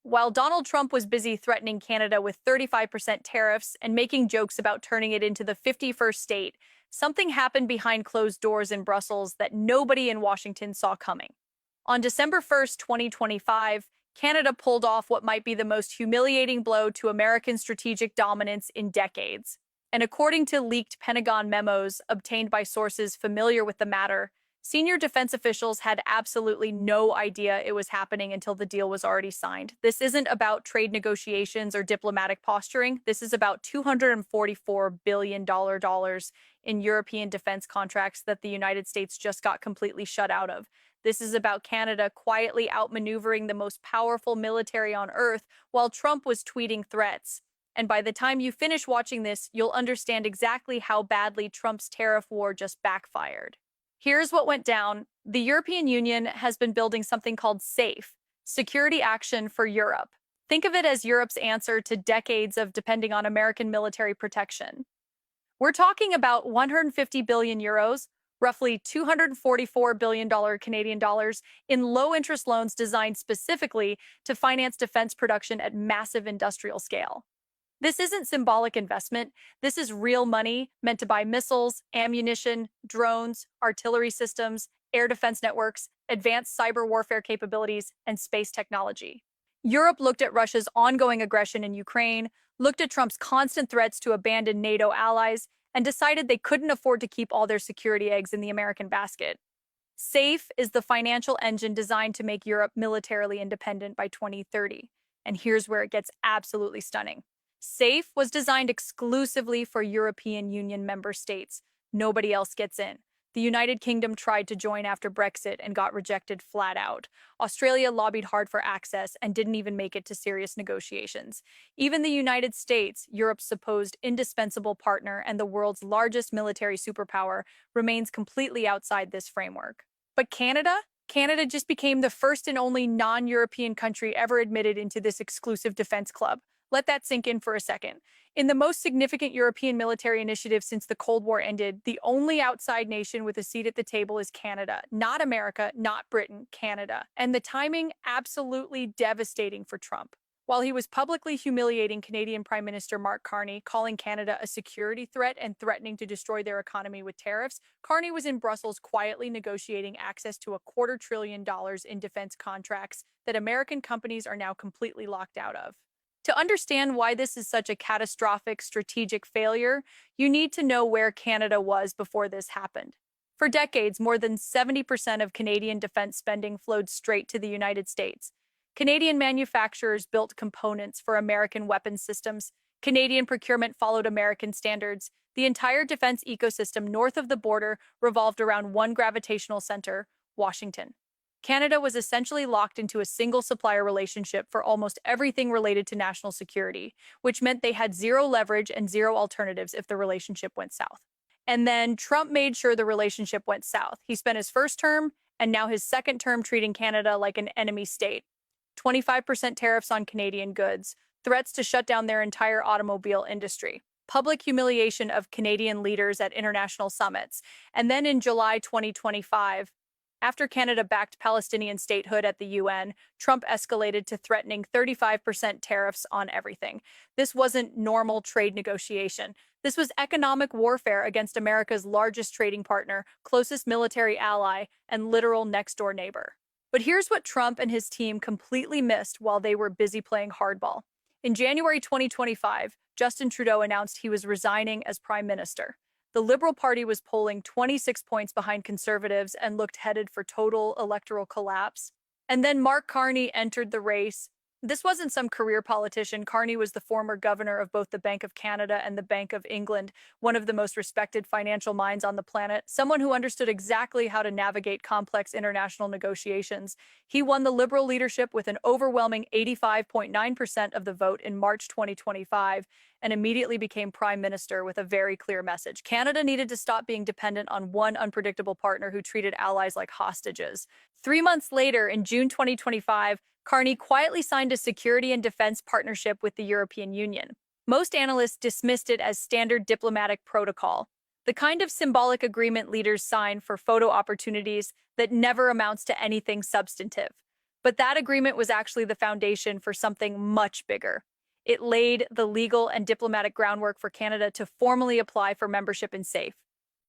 While Donald Trump was busy threatening Canada with 35% tariffs and making jokes about turning it into the 51st state, something happened behind closed doors in Brussels that nobody in Washington saw coming. On December 1st, 2025, Canada pulled off what might be the most humiliating blow to American strategic dominance in decades. And according to leaked Pentagon memos obtained by sources familiar with the matter, senior defense officials had absolutely no idea it was happening until the deal was already signed. This isn't about trade negotiations or diplomatic posturing. This is about $244 billion in European defense contracts that the United States just got completely shut out of. This is about Canada quietly outmaneuvering the most powerful military on earth while Trump was tweeting threats. And by the time you finish watching this, you'll understand exactly how badly Trump's tariff war just backfired. Here's what went down. The European Union has been building something called SAFE, Security Action for Europe. Think of it as Europe's answer to decades of depending on American military protection. We're talking about 150 billion euros, roughly $244 billion Canadian dollars, in low-interest loans designed specifically to finance defense production at massive industrial scale. This isn't symbolic investment. This is real money meant to buy missiles, ammunition, drones, artillery systems, air defense networks, advanced cyber warfare capabilities, and space technology. Europe looked at Russia's ongoing aggression in Ukraine, looked at Trump's constant threats to abandon NATO allies, and decided they couldn't afford to keep all their security eggs in the American basket. SAFE is the financial engine designed to make Europe militarily independent by 2030. And here's where it gets absolutely stunning. SAFE was designed exclusively for European Union member states. Nobody else gets in. The United Kingdom tried to join after Brexit and got rejected flat out. Australia lobbied hard for access and didn't even make it to serious negotiations. Even the United States, Europe's supposed indispensable partner and the world's largest military superpower, remains completely outside this framework. But Canada? Canada just became the first and only non-European country ever admitted into this exclusive defense club. Let that sink in for a second. In the most significant European military initiative since the Cold War ended, the only outside nation with a seat at the table is Canada. Not America, not Britain, Canada. And the timing, absolutely devastating for Trump. While he was publicly humiliating Canadian Prime Minister Mark Carney, calling Canada a security threat and threatening to destroy their economy with tariffs, Carney was in Brussels quietly negotiating access to $250 billion in defense contracts that American companies are now completely locked out of. To understand why this is such a catastrophic strategic failure, you need to know where Canada was before this happened. For decades, more than 70% of Canadian defense spending flowed straight to the United States. Canadian manufacturers built components for American weapons systems. Canadian procurement followed American standards. The entire defense ecosystem north of the border revolved around one gravitational center, Washington. Canada was essentially locked into a single supplier relationship for almost everything related to national security, which meant they had zero leverage and zero alternatives if the relationship went south. And then Trump made sure the relationship went south. He spent his first term and now his second term treating Canada like an enemy state. 25% tariffs on Canadian goods, threats to shut down their entire automobile industry, public humiliation of Canadian leaders at international summits. And then in July 2025, after Canada backed Palestinian statehood at the UN, Trump escalated to threatening 35% tariffs on everything. This wasn't normal trade negotiation. This was economic warfare against America's largest trading partner, closest military ally, and literal next-door neighbor. But here's what Trump and his team completely missed while they were busy playing hardball. In January 2025, Justin Trudeau announced he was resigning as prime minister. The Liberal Party was polling 26 points behind Conservatives and looked headed for total electoral collapse. And then Mark Carney entered the race. This wasn't some career politician. Carney was the former governor of both the Bank of Canada and the Bank of England, one of the most respected financial minds on the planet, someone who understood exactly how to navigate complex international negotiations. He won the Liberal leadership with an overwhelming 85.9% of the vote in March 2025 and immediately became prime minister with a very clear message. Canada needed to stop being dependent on one unpredictable partner who treated allies like hostages. 3 months later, in June 2025, Carney quietly signed a security and defense partnership with the European Union. Most analysts dismissed it as standard diplomatic protocol, the kind of symbolic agreement leaders sign for photo opportunities that never amounts to anything substantive. But that agreement was actually the foundation for something much bigger. It laid the legal and diplomatic groundwork for Canada to formally apply for membership in SAFE.